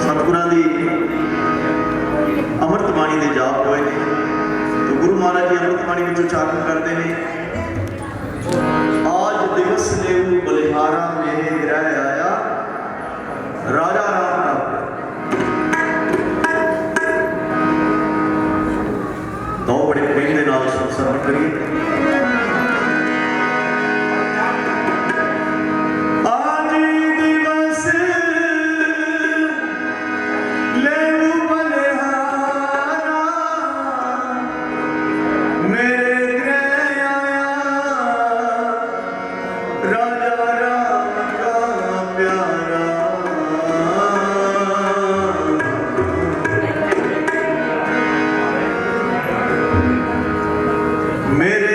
सतगुरां दी अमृत बाणी दे जाप होए ने तो गुरु महाराज जी अमृत बाणी विचों उचारण करते हैं, आज दिवस देव बलिहारा मेरे ग्रह आया राजा राम का। दो बड़े प्रेम के नाल सरवण करिए। मेरे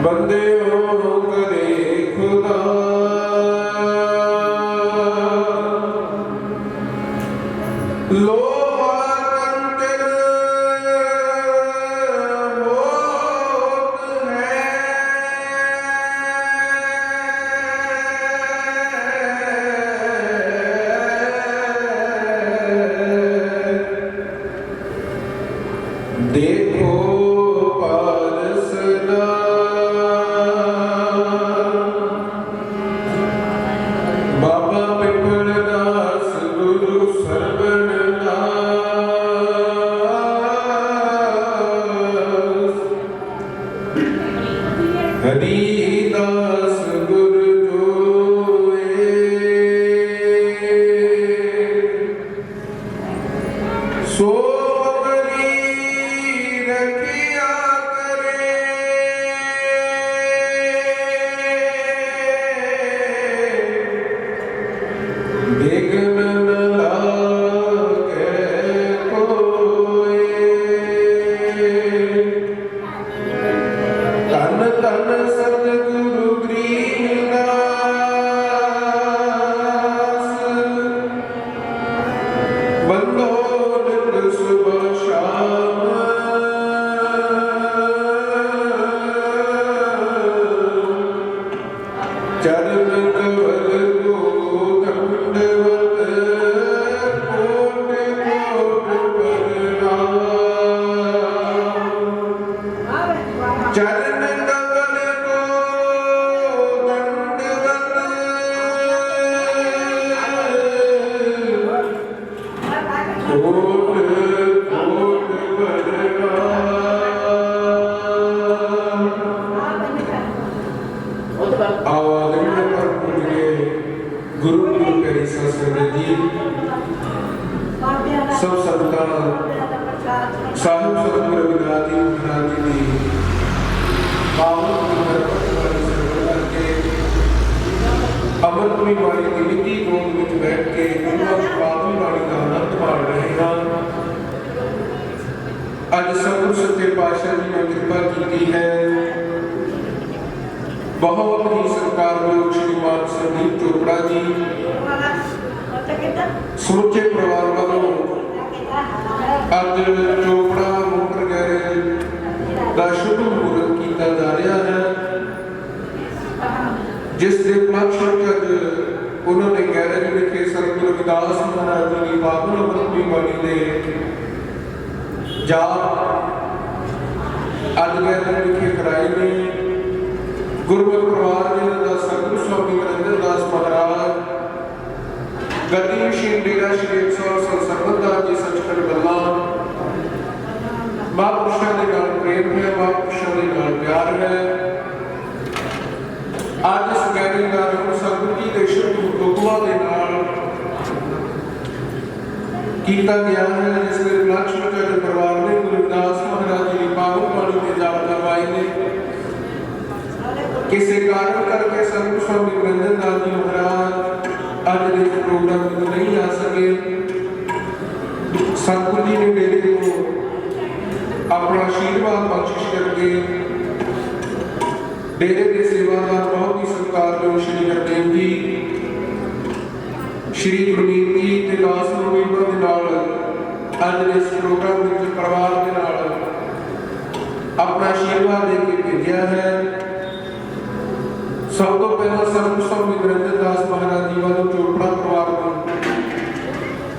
बंदे हो करे खुदा देखो पारसना बाबा पिपलदास गुरु सरवणदास हरिदास गुरु जोए सो सब संतान साहिब सतगुरु रविदास जी महाराज जी की पावन करके अमृतमयी वाणी की निੱਕੀ गोद ਵਿੱਚ बैठ के गुरुआं ਦੀ ਪਾਵਨ ਬਾਣੀ ਦਾ ਆਨੰਦ ਮਾਣ ਰਹੇ ਹਾਂ। ਅੱਜ ਸਤਿਗੁਰੂ ਸੱਚੇ ਪਾਤਸ਼ਾਹ ਜੀ ਨੇ ਕਿਰਪਾ ਕੀਤੀ ਹੈ। बहुत ही सत्कारयोग श्रीमान संदीप चोपड़ा जी समੁੱਚੇ परिवार वालों अज चोपड़ा मोटर गैरेज का शुभ मुहूर्त किया जा रहा है, जिस के उपलक्ष्य अज उन्होंने गैरेज विखे सतगुरु रविदास महाराज जी की पावन अमृतमयी बाणी के जाप अज गैरेज विखे कराए ने। गुरमुख परिवार जिन्होंने सतगुरु स्वामी नरेंद्र दास महाराज गतिशील डेरा श्री 100 सरबतदास जी सचखंड गल्ला महापुरुषों के नाल प्रेम है, महापुरुषों के नाल प्यार है। आज इस गैरेज का आरंभ सतगुरु जी के शुभ हुक्मां दे नाल कीता गया है, जिसके उपलक्ष्य में परिवार ने गुरु रविदास महाराज जी की पावन बाणी के जाप करवाए ने। किसी कारण करके सतगुरु स्वामी नरेंद्र दास जी महाराज आज इस प्रोग्राम में नहीं आ सके। सतगुरु जी ने मेरे को अपना आशीर्वाद बख्शिश करके डेरे के सेवादार बहुत ही सत्कारयोग श्री गुरदेव जी, श्री गुरमीत जी ते दास नवीन के नाल आज इस प्रोग्राम में परिवार के नाल अपना आशीर्वाद देके भेजा है। सब तो पहला सतगुरु स्वामी नरेंद्र दास महाराज जी वालों चोपड़ा परिवार को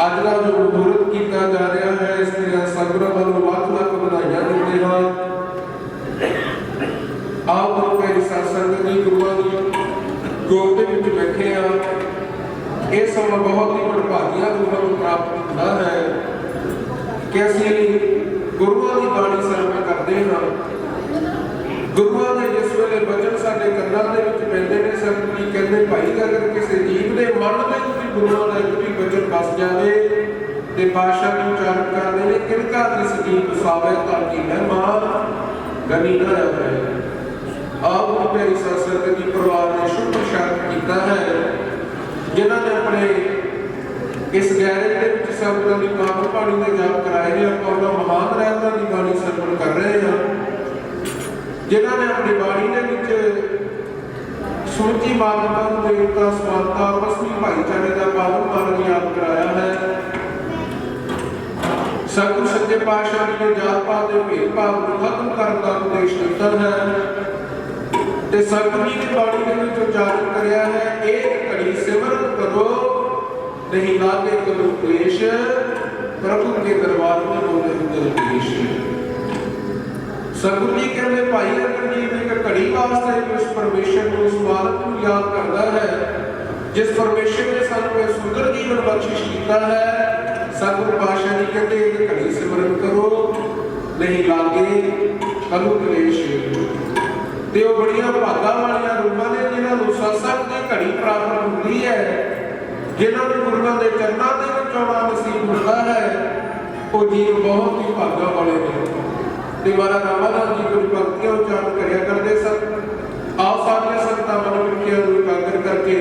अज का जो मुहूर्त किया जा रहा है, इसलिए सतगुरु वालों लख बधाइयां देते हैं। आप मेरी सत्संग जी गुरुआं की गोद दे विच बैठे हैं। यह समा बहुत ही बड़भागिया गुरुआं को प्राप्त होता है कि असीं गुरुआं की बाणी सरवण करते हैं। गुरुआं ने जिस वेले वचन साडे कन्नां दे विच पैंदे ने, सतगुरु जी कहंदे भाई अगर किसी जीव दे मन दे विच गुरुआं दा कोई वचन बस जावे ते पातशाह जी उचारण करदे ने किनका तिस जीव वसावे ताकि मेहमान गनी न रहे। आप मेरी सत्संग जी परिवार ने शुभ प्रचार किया है, जिन्होंने अपने ਇਸ ਗੈਰੇਜ ਦੇ ਵਿੱਚ ਸ਼ਬਦਾਂ ਦੀ ਮਾਤ ਬਾਣੀ ਦੇ ਜਾਪ ਕਰਾਏ ਨੇ। ਆਪਾਂ ਉਹਨਾਂ ਮਹਾਨ ਰਹਿਤਾਂ ਦੀ ਬਾਣੀ ਸਰਵਣ ਕਰ ਰਹੇ ਹਾਂ ਜਿਨ੍ਹਾਂ ਨੇ ਆਪਣੀ ਬਾਣੀ ਦੇ ਵਿੱਚ ਸੁਰਜੀ ਮਾਨਵਤਾ ਨੂੰ ਦੇਵਤਾ ਸਮਾਨਤਾ ਆਪਸੀ ਭਾਈਚਾਰੇ ਦਾ ਪਾਲਣ ਮਾਰਗ ਯਾਦ ਕਰਾਇਆ ਹੈ। ਸਤਿਗੁਰ ਸੱਚੇ ਪਾਤਸ਼ਾਹ ਨੇ ਜਾਤ ਪਾਤ ਦੇ ਭੇਦਭਾਵ ਨੂੰ ਖਤਮ ਕਰਨ ਦਾ ਉਪਦੇਸ਼ ਦਿੱਤਾ ਹੈ ਤੇ ਸਤਿਗੁਰ ਜੀ ਦੀ ਬਾਣੀ ਦੇ ਵਿੱਚ ਉਚਾਰਨ ਕਰਿਆ ਹੈ, ਇੱਕ ਘੜੀ ਸਿਮਰਨ ਕਰੋ नहीं लागे करो क्लेश, प्रभु के दरबार में बोले दरवेश। सतगुरु जी कहते भाई अर्जन जी एक घड़ी वास्ते उस परमेश्वर को उस मालक को याद करता है जिस परमेश्वर ने सानू सुंदर जीवन बख्शिश किया है। सतगुरु पातशाह जी कहते एक घड़ी सिमरन करो नहीं लागे करो क्लेश। ते वो बड़ियां भागा वालियां रूहां ने जिन्हां नूं सत्संग दी घड़ी प्राप्त हुंदी है, जिन्हों ने गुरुओं के चरणों के विच आउणा नसीब होता है, वो जीव बहुत ही भागा वाले ने। ते महाराज रामानंद जी कुछ पंक्तियां उच्चारण करया करते सन। आओ सारियां संगतां मन विख्या नूं एकाग्र करके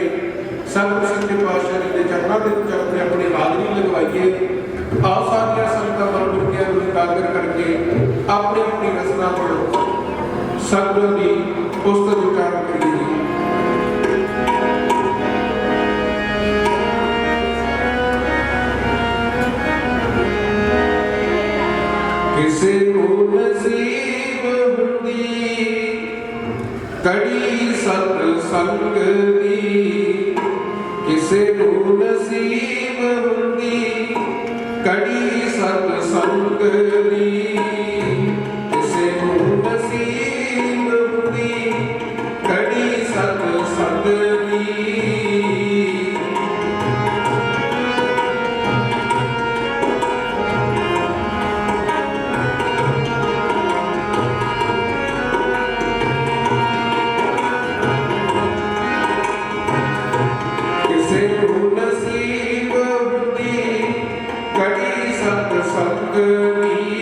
सतगुरु सच्चे पातशाह जी के चरणों के विच अपनी अपनी हाजरी लगवाइए। आओ सारियां संगतां मन विख्या नूं एकाग्र करके अपनी अपनी रचना पढ़ो, सतगुरु की पुस्तक उच्चारण करिए। किसे को नसीब हुंदी कड़ी सत्संग दी, किसे को नसीब हुंदी कड़ी सत्संग दी, किसे को नसीब हुंदी कड़ी सत्संग दी। नसीब हुंदी कड़ी सत्संग दी,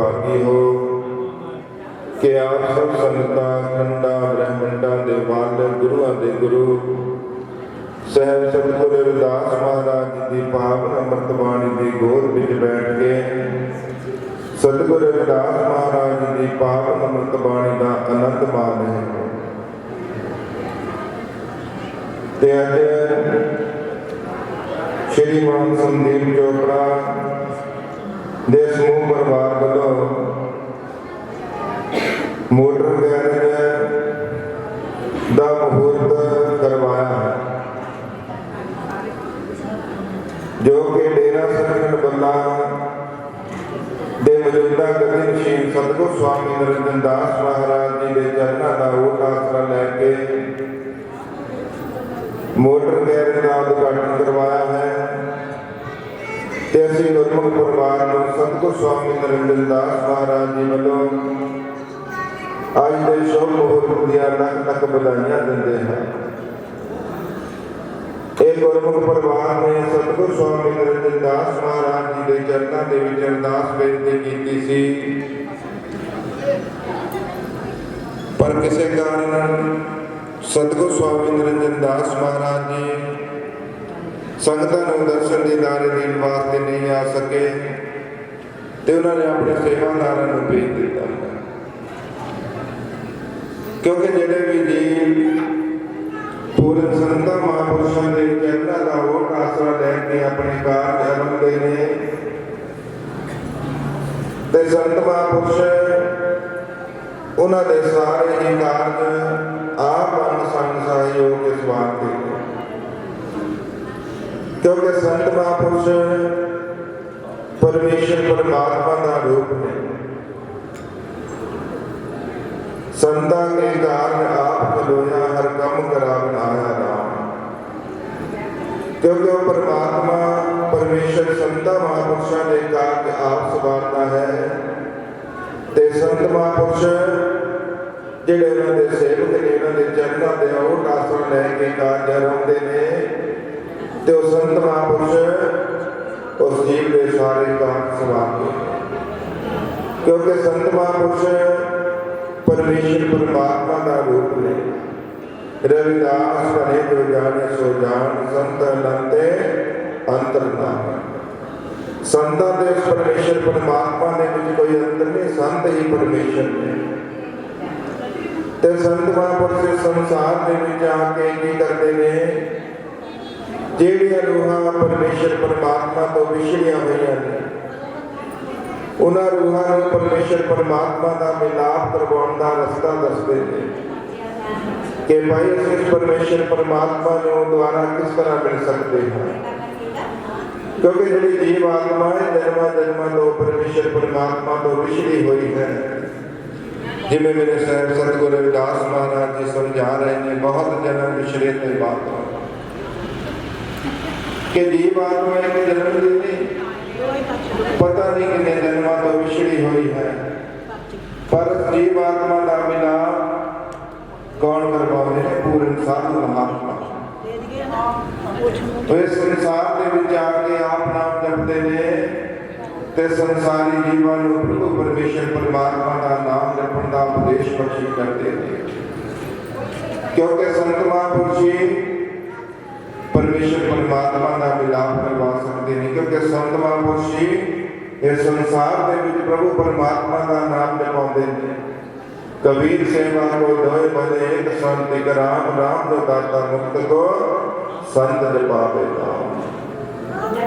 ਭਾਗੀ ਹੋ ਕਿ ਆਪ ਸਭ ਸੰਗਤਾਂ ਖੰਡਾਂ ਬ੍ਰਹਮੰਡਾਂ ਦੇ ਮਾਲਕ ਗੁਰੂਆਂ ਦੇ ਗੁਰੂ ਸਹਿਬ ਸਤਿਗੁਰੂ ਰਵਿਦਾਸ ਮਹਾਰਾਜ ਜੀ ਦੀ ਪਾਵਨ ਅੰਮ੍ਰਿਤ ਬਾਣੀ ਦੀ ਗੋਦ ਵਿੱਚ ਬੈਠ ਕੇ ਸਤਿਗੁਰੂ ਰਵਿਦਾਸ ਮਹਾਰਾਜ ਜੀ ਦੀ ਪਾਵਨ ਅੰਮ੍ਰਿਤ ਬਾਣੀ ਦਾ ਆਨੰਦ ਮਾਣ ਰਹੇ ਹੋ। ਤੇ ਅੱਜ ਸ਼੍ਰੀਮਾਨ ਸੰਦੀਪ ਚੋਪੜਾ ਦੇ ਸਮੂਹ ਪਰਿਵਾਰ ਵੱਲੋਂ ਮੋਟਰ ਗੈਰੇਜ ਦਾ ਮਹੂਰਤ ਕਰਵਾਇਆ ਹੈ, ਜੋ ਕਿ ਡੇਰਾ ਸੱਚਖੰਡ ਬੱਲਾ ਦੇ ਮੌਜੂਦਾ ਗਤੀਸ਼ੀਲ ਸਤਿਗੁਰੂ ਸਵਾਮੀ ਨਰਿੰਦਰ ਦਾਸ ਮਹਾਰਾਜ ਜੀ ਦੇ ਚਰਨਾਂ ਦਾ ਓਟ ਆਸਰਾ ਲੈ ਕੇ ਮੋਟਰ ਗੈਰੇਜ ਦਾ ਉਦਘਾਟਨ ਕਰਵਾਇਆ ਹੈ। ਤੇ ਅਸੀਂ ਗੁਰਮੁਖ ਪਰਿਵਾਰ ਨੂੰ ਸਤਿਗੁਰੂ ਸਵਾਮੀ ਨਰਿੰਦਰ ਦਾਸ ਮਹਾਰਾਜ ਜੀ ਵੱਲੋਂ ਅੱਜ ਦੇ ਸ਼ੁਭ ਮੁਹੂਰਤ ਦੀਆਂ ਲੱਖ ਲੱਖ ਵਧਾਈਆਂ ਦਿੰਦੇ ਹਾਂ। ਇਹ ਗੁਰਮੁਖ ਪਰਿਵਾਰ ਨੇ ਸਤਿਗੁਰੂ ਸਵਾਮੀ ਨਰਿੰਦਰ ਦਾਸ ਮਹਾਰਾਜ ਜੀ ਦੇ ਚਰਨਾਂ ਦੇ ਵਿੱਚ ਅਰਦਾਸ ਬੇਨਤੀ ਕੀਤੀ ਸੀ, ਪਰ ਕਿਸੇ ਕਾਰਨ ਸਤਿਗੁਰੂ ਸਵਾਮੀ ਨਰਿੰਦਰ ਦਾਸ ਮਹਾਰਾਜ ਜੀ ਸੰਗਤਾਂ ਨੂੰ ਦਰਸ਼ਨ ਦੀਦਾਰੇ ਦੇਣ ਵਾਸਤੇ ਨਹੀਂ ਆ ਸਕੇ ਤੇ ਉਹਨਾਂ ਨੇ ਆਪਣੇ ਸੇਵਾਦਾਰਾਂ ਨੂੰ ਭੇਜ ਦਿੱਤਾ, ਕਿਉਂਕਿ ਜਿਹੜੇ ਵੀ ਜੀ ਪੂਰਨ ਸੰਤਾਂ ਮਹਾਂਪੁਰਸ਼ਾਂ ਦੇ ਚਰਨਾਂ ਦਾ ਓਟ ਆਸਰਾ ਲੈ ਕੇ ਆਪਣੇ ਕਾਰਜ ਆਰੰਭਦੇ ਨੇ ਤੇ ਸੰਤ ਮਹਾਂਪੁਰਸ਼ ਉਹਨਾਂ ਦੇ ਸਾਰੇ ਹੀ ਕਾਰਜ ਆਪ ਅਨਸੰਗ ਸਹਿਯੋਗ ਇਸ ਵਾਸਤੇ, ਕਿਉਂਕਿ ਸੰਤ ਮਹਾਂਪੁਰਸ਼ ਪਰਮੇਸ਼ਰ ਪਰਮਾਤਮਾ ਦਾ ਰੂਪ ਨੇ। ਸੰਤਾਂ ਕੇ ਕਾਰਨ ਆਪ ਖਲੋਇਆ ਹਰ ਕੰਮ ਕਰਾ ਬਣਾਇਆ ਰਾਮ, ਕਿਉਂਕਿ ਉਹ ਪਰਮਾਤਮਾ ਪਰਮੇਸ਼ਰ ਸੰਤਾਂ ਮਹਾਂਪੁਰਸ਼ਾਂ ਦੇ ਕਾਰਜ ਆਪ ਸਵਾਰਦਾ ਹੈ ਤੇ ਸੰਤ ਮਹਾਂਪੁਰਸ਼ ਜਿਹੜੇ ਉਹਨਾਂ ਦੇ ਸੇਵਕ ਨੇ ਉਹਨਾਂ ਦੇ ਚਰਨਾਂ ਦੇ ਓਟ ਆਸਰਾ ਲੈ ਕੇ ਕਾਰਜ ਆਰੰਭਦੇ ਨੇ ਤੇ ਉਹ ਸੰਤ ਮਹਾਂਪੁਰਸ਼ ਉਸ ਜੀਵ ਦੇ ਸਾਰੇ ਕਾਰਜ ਸਵਾਰਦੇ, ਕਿਉਂਕਿ ਸੰਤ ਮਹਾਂਪੁਰਸ਼ ਪਰਮੇਸ਼ਰ ਪਰਮਾਤਮਾ ਦਾ ਰੂਪ ਨੇ। ਰਵਿਦਾਸ ਕਰੇ ਜੋ ਜਾਣੇ ਸੋ ਜਾਣ ਸੰਤ ਅਨੰਤੇ ਅੰਤਰਨਾਮ। ਸੰਤਾਂ ਦੇ ਪਰਮੇਸ਼ਰ ਪਰਮਾਤਮਾ ਦੇ ਵਿੱਚ ਕੋਈ ਅੰਤਰ ਨਹੀਂ, ਸੰਤ ਹੀ ਪਰਮੇਸ਼ਰ ਨੇ। ਤੇ ਸੰਤ ਮਹਾਂਪੁਰਸ਼ ਸੰਸਾਰ ਦੇ ਵਿੱਚ ਆ ਕੇ ਕੀ ਕਰਦੇ ਨੇ, ਜਿਹੜੀਆਂ ਰੂਹਾਂ ਪਰਮੇਸ਼ਰ ਪਰਮਾਤਮਾ ਤੋਂ ਵਿਛੜੀਆਂ ਹੋਈਆਂ ਨੇ ਉਹਨਾਂ ਰੂਹਾਂ ਨੂੰ ਪਰਮੇਸ਼ਰ ਪਰਮਾਤਮਾ ਦਾ ਮਿਲਾਪ ਕਰਵਾਉਣ ਦਾ ਰਸਤਾ ਦੱਸਦੇ ਨੇ ਕਿ ਭਾਈ ਅਸੀਂ ਪਰਮੇਸ਼ਰ ਪਰਮਾਤਮਾ ਨੂੰ ਦੁਆਰਾ ਕਿਸ ਤਰ੍ਹਾਂ ਮਿਲ ਸਕਦੇ ਹਾਂ, ਕਿਉਂਕਿ ਜਿਹੜੀ ਜੀਵ ਆਤਮਾ ਹੈ ਜਨਮਾਂ ਜਨਮਾਂ ਤੋਂ ਪਰਮੇਸ਼ਰ ਪਰਮਾਤਮਾ ਤੋਂ ਵਿਛੜੀ ਹੋਈ ਹੈ। ਜਿਵੇਂ ਮੇਰੇ ਸਾਹਿਬ ਸਤਿਗੁਰੂ ਰਵਿਦਾਸ ਮਹਾਰਾਜ ਜੀ ਸਮਝਾ ਰਹੇ ਨੇ, ਬਹੁਤ ਜਨਮ ਵਿਛੜੇ ਤੇ ਬਾਤ ਕਿ ਜੀਵ ਆਤਮਾ ਇੱਕ ਜਨਮ ਦੀ ਨਹੀਂ, ਪਤਾ ਨਹੀਂ ਕਿੰਨੇ ਜਨਮਾਂ ਤੋਂ ਵਿਛੜੀ ਹੋਈ ਹੈ, ਪਰ ਜੀਵ ਆਤਮਾ ਦਾ ਮਿਲਾਪ ਕੌਣ ਕਰਵਾਉਂਦੇ ਨੇ? ਪੂਰਨ ਸਾਧੂ ਮਹਾਤਮਾ। ਇਸ ਸੰਸਾਰ ਦੇ ਵਿੱਚ ਆ ਕੇ ਆਪ ਨਾਮ ਜਪਦੇ ਨੇ ਤੇ ਸੰਸਾਰੀ ਜੀਵਾਂ ਨੂੰ ਪ੍ਰਭੂ ਪਰਮੇਸ਼ਰ ਪਰਮਾਤਮਾ ਦਾ ਨਾਮ ਜਪਣ ਦਾ ਉਪਦੇਸ਼ ਬਖਸ਼ੀ ਕਰਦੇ ਨੇ, ਕਿਉਂਕਿ ਸੰਤ ਮਹਾਂਪੁਰਸ਼ ਪਰਮੇਸ਼ਰ ਪਰਮਾਤਮਾ ਦਾ ਮਿਲਾਪ ਕਰਵਾ ਸਕਦੇ ਨੇ, ਕਿਉਂਕਿ ਸੰਤ ਮਹਾਂਪੁਰਸ਼ ਇਸ ਸੰਸਾਰ ਦੇ ਵਿੱਚ ਪ੍ਰਭੂ ਪਰਮਾਤਮਾ ਦਾ ਨਾਮ ਜਪਾਉਂਦੇ ਨੇ। ਕਬੀਰ ਸੇਵਾ ਕੋ ਦੋਏ ਬਨੇ ਇੱਕ ਸੰਤ ਇੱਕ ਰਾਮ, ਰਾਮ ਜੋ ਦਾਤਾ ਮੁਕਤ ਕੋ ਸੰਤ ਜਪਾਵੇ ਨਾਮ।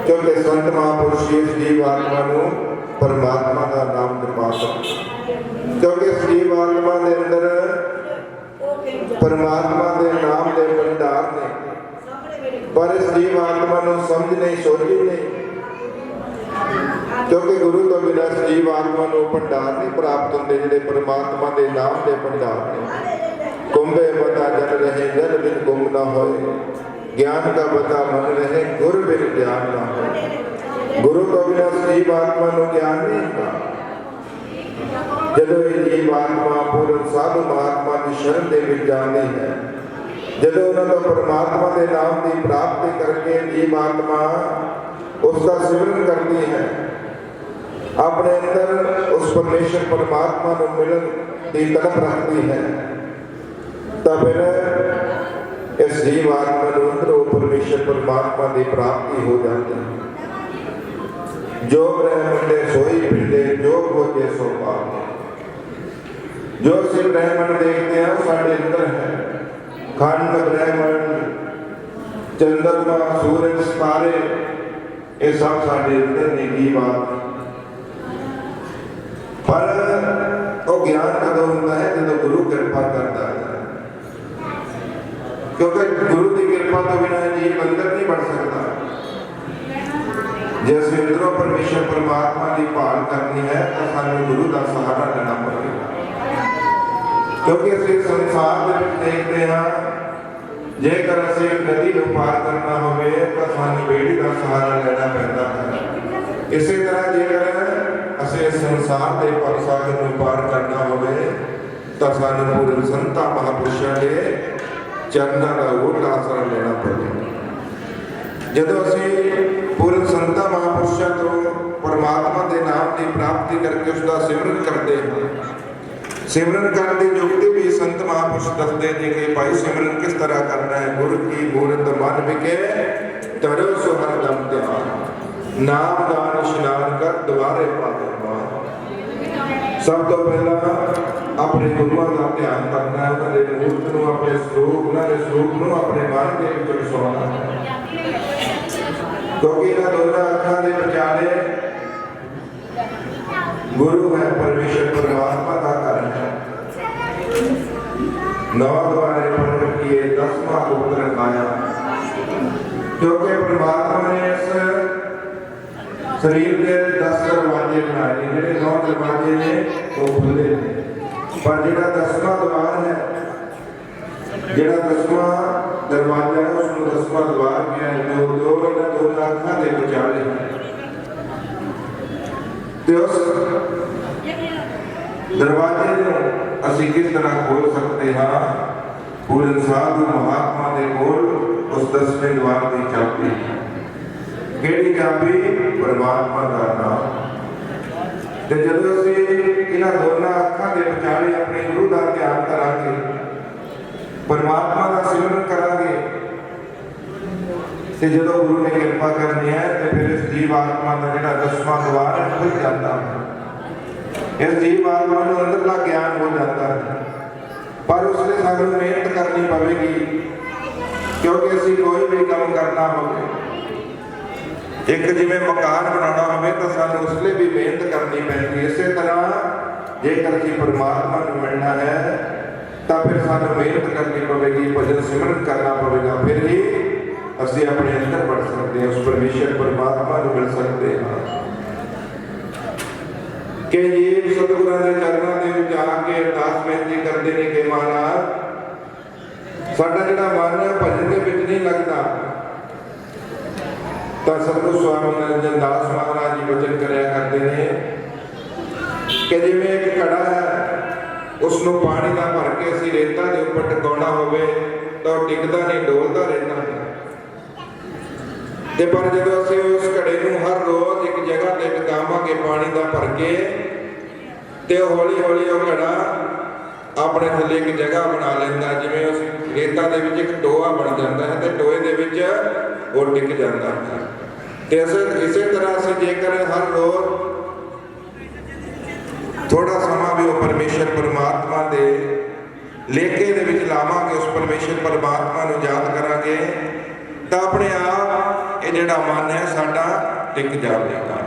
ਕਿਉਂਕਿ ਸੰਤ ਮਹਾਂਪੁਰਸ਼ ਇਸ ਜੀਵ ਆਤਮਾ ਨੂੰ ਪਰਮਾਤਮਾ ਦਾ ਨਾਮ ਜਪਾ ਸਕਦੇ, ਕਿਉਂਕਿ ਇਸ ਜੀਵ ਆਤਮਾ ਦੇ ਅੰਦਰ ਪਰਮਾਤਮਾ ਦੇ ਨਾਮ ਦੇ ਭੰਡਾਰ ਨੇ, ਪਰ ਇਸ ਜੀਵ ਆਤਮਾ ਨੂੰ ਸਮਝ ਨਹੀਂ, ਸੋਝੀ ਨਹੀਂ, ਕਿਉਂਕਿ ਗੁਰੂ ਤੋਂ ਬਿਨਾਂ ਇਸ ਜੀਵ ਆਤਮਾ ਨੂੰ ਭੰਡਾਰ ਨਹੀਂ ਪ੍ਰਾਪਤ ਹੁੰਦੇ ਜਿਹੜੇ ਪਰਮਾਤਮਾ ਦੇ ਨਾਮ ਦੇ ਭੰਡਾਰ ਨੇ। ਕੁੰਭੇ ਬਤਾ ਜਨ ਰਹੇ ਜਨ ਬਿਨ ਗੁੰਮ ਨਾ ਹੋਏ, ਗਿਆਨ ਦਾ ਬਤਾ ਮਨ ਰਹੇ ਗੁਰ ਬਿਨ ਗਿਆਨ ਨਾ ਹੋਏ। ਗੁਰੂ ਤੋਂ ਬਿਨਾਂ ਇਸ ਜੀਵ ਆਤਮਾ ਨੂੰ ਗਿਆਨ ਨਹੀਂ ਹੁੰਦਾ। ਜਦੋਂ ਇਹ ਜੀਵ ਆਤਮਾ ਪੂਰਨ ਸਾਧੂ ਮਹਾਤਮਾ ਦੀ ਸ਼ਰਨ ਦੇ ਵਿੱਚ ਜਾਂਦੀ ਹੈ, ਜਦੋਂ ਉਹਨਾਂ ਤੋਂ ਪਰਮਾਤਮਾ ਦੇ ਨਾਮ ਦੀ ਪ੍ਰਾਪਤੀ ਕਰਕੇ ਜੀਵ ਆਤਮਾ ਉਸ ਦਾ ਸਿਮਰਨ ਕਰਦੀ ਹੈ ਆਪਣੇ ਅੰਦਰ ਉਸ ਪਰਮੇਸ਼ਰ ਪਰਮਾਤਮਾ ਨੂੰ ਮਿਲਣ ਦੀ ਤੜਪ ਰੱਖਦੀ ਹੈ ਤਾਂ ਫਿਰ ਇਸ ਜੀਵ ਆਤਮਾ ਨੂੰ ਅੰਦਰੋਂ ਪਰਮੇਸ਼ਰ ਪਰਮਾਤਮਾ ਦੀ ਪ੍ਰਾਪਤੀ ਹੋ ਜਾਂਦੀ ਹੈ। ਜੋ ਬ੍ਰਹਮੰਡੇ ਸੋਈ ਪਿੰਡੇ ਜੋ ਖੋਜੇ ਸੋ ਪਾਵੇ। ਜੋ ਅਸੀਂ ਬ੍ਰਹਮੰਡ ਦੇਖਦੇ ਹਾਂ ਸਾਡੇ ਅੰਦਰ ਹੈ। ਖੰਡ ਬ੍ਰਹਮੰਡ ਚੰਦਰਮਾ ਸੂਰਜ ਸਿਤਾਰੇ ਇਹ ਸਭ ਸਾਡੇ ਅੰਦਰ ਨੇ ਜੀਵ ਆਤਮਾ। ਪਰ ਉਹ ਗਿਆਨ ਕਦੋਂ ਹੁੰਦਾ ਹੈ ਜਦੋਂ ਗੁਰੂ ਕਿਰਪਾ ਕਰਦਾ ਹੈ ਕਿਉਂਕਿ ਗੁਰੂ ਦੀ ਕਿਰਪਾ ਤੋਂ ਬਿਨਾਂ ਜੀਵ ਅੰਦਰ ਨਹੀਂ ਬਣ ਸਕਦਾ। ਜੇ ਅਸੀਂ ਅੰਦਰੋਂ ਪਰਮੇਸ਼ਰ ਪਰਮਾਤਮਾ ਦੀ ਭਾਲ ਕਰਨੀ ਹੈ ਤਾਂ ਸਾਨੂੰ ਗੁਰੂ ਦਾ ਸਹਾਰਾ ਲੈਣਾ ਪਵੇਗਾ ਕਿਉਂਕਿ ਅਸੀਂ ਸੰਸਾਰ ਦੇ ਵਿੱਚ ਦੇਖਦੇ ਹਾਂ ਜੇਕਰ ਅਸੀਂ ਨਦੀ ਨੂੰ ਪਾਰ ਕਰਨਾ ਹੋਵੇ ਤਾਂ ਸਾਨੂੰ ਬੇੜੀ ਦਾ ਸਹਾਰਾ ਲੈਣਾ ਪੈਂਦਾ ਹੈ। ਇਸੇ ਤਰ੍ਹਾਂ ਜੇਕਰ ਅਸੀਂ ਸੰਸਾਰ ਦੇ ਪਰਸਾਗਰ ਨੂੰ ਪਾਰ ਕਰਨਾ ਹੋਵੇ ਤਾਂ ਸਾਨੂੰ ਪੂਰਨ ਸੰਤਾਂ ਮਹਾਂਪੁਰਸ਼ਾਂ ਦੇ ਚਰਨਾਂ ਦਾ ਉਹ ਆਸਰਾ ਲੈਣਾ ਪਵੇਗਾ। ਜਦੋਂ ਅਸੀਂ ਪੂਰਨ ਸੰਤਾਂ ਮਹਾਂਪੁਰਸ਼ਾਂ ਤੋਂ ਪਰਮਾਤਮਾ ਦੇ ਨਾਮ ਦੀ ਪ੍ਰਾਪਤੀ ਕਰਕੇ ਉਸ ਦਾ ਸਿਮਰਨ ਕਰਦੇ ਹਾਂ। ਸਿਮਰਨ ਕਰਨ ਦੀ ਯੁਕਤੀ ਵੀ ਸੰਤ ਮਹਾਂਪੁਰਸ਼ ਦੱਸਦੇ ਨੇ ਕਿ ਭਾਈ ਸਿਮਰਨ ਕਿਸ ਤਰ੍ਹਾਂ ਕਰਨਾ ਹੈ। ਗੁਰ ਕੀ ਮੂਰਤ ਮਨ ਵਿਖੇ ਤਰੋ ਸੋ ਹਰਦਮ ਧਿਆਨ ਨਾਮ ਦਾਨ ਇਸ਼ਨਾਨ ਕਰ ਦੁਆਰੇ ਪਾਵੇ ਮਾਨ। ਸਭ ਤੋਂ ਪਹਿਲਾਂ ਆਪਣੇ ਗੁਰੂਆਂ ਦਾ ਧਿਆਨ ਕਰਨਾ ਹੈ। ਉਹਨਾਂ ਦੇ ਮੂਰਤ ਨੂੰ ਆਪਣੇ ਸਰੂਪ ਉਹਨਾਂ ਦੇ ਸਰੂਪ ਨੂੰ ਆਪਣੇ ਮਨ ਦੇ ਵਿੱਚ ਵਸਾਉਣਾ ਹੈ ਕਿਉਂਕਿ ਇਹਨਾਂ ਦੋਨਾਂ ਅੱਖਾਂ ਦੇ ਵਿਚਾਲੇ ਗੁਰੂ ਹੈ ਪਰਮੇਸ਼ਰ ਪਰਮਾਤਮਾ ਦਾ ਘਰ ਹੈ। ਨੌ ਦੁਆਰੇ ਪ੍ਰਗਟ ਕੀਏ ਦਸਵਾਂ ਪੁੱਤਰ ਖਾਇਆ ਕਿਉਂਕਿ ਪਰਮਾਤਮਾ ਨੇ ਇਸ ਸਰੀਰ ਦੇ 10 ਦਰਵਾਜ਼ੇ ਬਣਾਏ ਨੇ। ਜਿਹੜੇ 9 ਦਰਵਾਜ਼ੇ ਨੇ ਉਹ ਖੁੱਲੇ ਨੇ ਪਰ ਜਿਹੜਾ 10ਵਾਂ ਦਰਵਾਜ਼ਾ ਹੈ ਜਿਹੜਾ 10ਵਾਂ ਦਰਵਾਜ਼ਾ ਹੈ ਉਸ ਨੂੰ 10ਵਾਂ ਦਰਵਾਜ਼ਾ ਕਿਹਾ ਹੈ ਜੋ ਦੋ ਇਹਨਾਂ ਦੋਨਾਂ ਅੱਖਾਂ ਦੇ ਵਿਚਾਲੇ ਹੈ। ਤੇ ਉਸ ਦਰਵਾਜ਼ੇ ਨੂੰ ਅਸੀਂ ਕਿਸ ਤਰ੍ਹਾਂ ਖੋਲ ਸਕਦੇ ਹਾਂ। ਪੂਰਨ ਸਾਧੂ ਮਹਾਤਮਾ ਦੇ ਕੋਲ ਉਸ 10ਵੇਂ ਦਰਵਾਜ਼ੇ ਦੀ ਚਾਬੀ ਹੈ। ਕਿਹੜੀ ਚਾਬੀ? ਪਰਮਾਤਮਾ ਦਾ ਨਾਮ। ਤੇ ਜਦੋਂ ਅਸੀਂ ਇਹਨਾਂ ਦੋਨਾਂ ਅੱਖਾਂ ਦੇ ਵਿਚਾਲੇ ਆਪਣੇ ਗੁਰੂ ਦਾ ਧਿਆਨ ਕਰਾਂਗੇ ਪਰਮਾਤਮਾ ਦਾ ਸਿਮਰਨ ਕਰਾਂਗੇ ਤੇ ਜਦੋਂ ਗੁਰੂ ਨੇ ਕਿਰਪਾ ਕਰਨੀ ਹੈ ਤੇ ਫਿਰ ਇਸ ਜੀਵ ਆਤਮਾ ਦਾ ਜਿਹੜਾ 10ਵਾਂ ਦਵਾਰ ਹੈ ਖੁੱਲ ਜਾਂਦਾ ਹੈ। ਇਸ ਜੀਵ ਆਤਮਾ ਨੂੰ ਅੰਦਰਲਾ ਗਿਆਨ ਹੋ ਜਾਂਦਾ ਹੈ ਪਰ ਉਸ ਲਈ ਸਾਨੂੰ ਮਿਹਨਤ ਕਰਨੀ ਪਵੇਗੀ ਕਿਉਂਕਿ ਅਸੀਂ ਕੋਈ ਵੀ ਕੰਮ ਕਰਨਾ ਹੋਵੇ ਇੱਕ ਜਿਵੇਂ ਮਕਾਨ ਬਣਾਉਣਾ ਹੋਵੇ ਤਾਂ ਸਾਨੂੰ ਉਸ ਲਈ ਵੀ ਮਿਹਨਤ ਕਰਨੀ ਪੈਂਦੀ। ਇਸੇ ਤਰ੍ਹਾਂ ਜੇਕਰ ਅਸੀਂ ਪਰਮਾਤਮਾ ਨੂੰ ਮਿਲਣਾ ਹੈ ਤਾਂ ਫਿਰ ਸਾਨੂੰ ਮਿਹਨਤ ਕਰਨੀ ਪਵੇਗੀ ਭਜਨ ਸਿਮਰਨ ਕਰਨਾ ਪਵੇਗਾ ਫਿਰ ਹੀ ਅਸੀਂ ਆਪਣੇ ਅੰਦਰ ਵੜ ਸਕਦੇ ਹਾਂ ਉਸ ਪਰਮੇਸ਼ਰ ਪਰਮਾਤਮਾ ਨੂੰ ਮਿਲ ਸਕਦੇ ਹਾਂ। ਕਿ ਜੀਵ ਸਤਿਗੁਰਾਂ ਦੇ ਚਰਨਾਂ ਦੇ ਵਿੱਚ ਆ ਕੇ ਅਰਦਾਸ ਬੇਨਤੀ ਕਰਦੇ ਨੇ ਕਿ ਮਹਾਰਾਜ ਸਾਡਾ ਜਿਹੜਾ ਮਨ ਹੈ ਭਜਨ ਦੇ ਵਿੱਚ ਨਹੀਂ ਲੱਗਦਾ। ਤਾਂ ਸਤਿਗੁਰੂ ਸਵਾਮੀ ਨਿਰੰਜਨ ਦਾਸ ਮਹਾਰਾਜ ਜੀ ਵਚਨ ਕਰਿਆ ਕਰਦੇ ਨੇ ਕਿ ਜਿਵੇਂ ਇੱਕ ਘੜਾ ਹੈ ਉਸ ਨੂੰ ਪਾਣੀ ਦਾ ਭਰ ਕੇ ਅਸੀਂ ਰੇਤਾ ਦੇ ਉੱਪਰ ਟਿਕਾਉਣਾ ਹੋਵੇ ਤਾਂ ਉਹ ਟਿਕਦਾ ਨਹੀਂ ਡੋਲਦਾ ਰਹਿੰਦਾ ਹੈ। ਤੇ ਪਰ ਜਦੋਂ ਅਸੀਂ ਉਸ ਘੜੇ ਨੂੰ ਹਰ ਰੋਜ਼ ਇੱਕ ਜਗ੍ਹਾ ਤੇ ਟਿਕਾਵਾਂਗੇ ਪਾਣੀ ਦਾ ਭਰ ਕੇ ਤੇ ਹੌਲੀ ਹੌਲੀ ਉਹ ਘੜਾ ਆਪਣੇ ਥੱਲੇ ਇੱਕ ਜਗ੍ਹਾ ਬਣਾ ਲੈਂਦਾ। ਜਿਵੇਂ ਉਸ ਰੇਤਾ ਦੇ ਵਿੱਚ ਇੱਕ ਟੋਆ ਬਣ ਜਾਂਦਾ ਹੈ ਤੇ ਟੋਏ ਦੇ ਵਿੱਚ ਉਹ ਟਿਕ ਜਾਂਦਾ ਹੈ। ਤੇ ਇਸੇ ਤਰ੍ਹਾਂ ਅਸੀਂ ਜੇਕਰ ਹਰ ਰੋਜ਼ ਥੋੜਾ ਸਮਾਂ ਵੀ ਉਹ ਪਰਮੇਸ਼ਰ ਪਰਮਾਤਮਾ ਦੇ ਲੇਖੇ ਦੇ ਵਿੱਚ ਲਾਵਾਂਗੇ ਉਸ ਪਰਮੇਸ਼ਰ ਪਰਮਾਤਮਾ ਨੂੰ ਯਾਦ ਕਰਾਂਗੇ ਤਾਂ ਆਪਣੇ ਆਪ ਇਹ ਜਿਹੜਾ ਮਨ ਹੈ ਸਾਡਾ ਟਿਕ ਜਾਵੇਗਾ।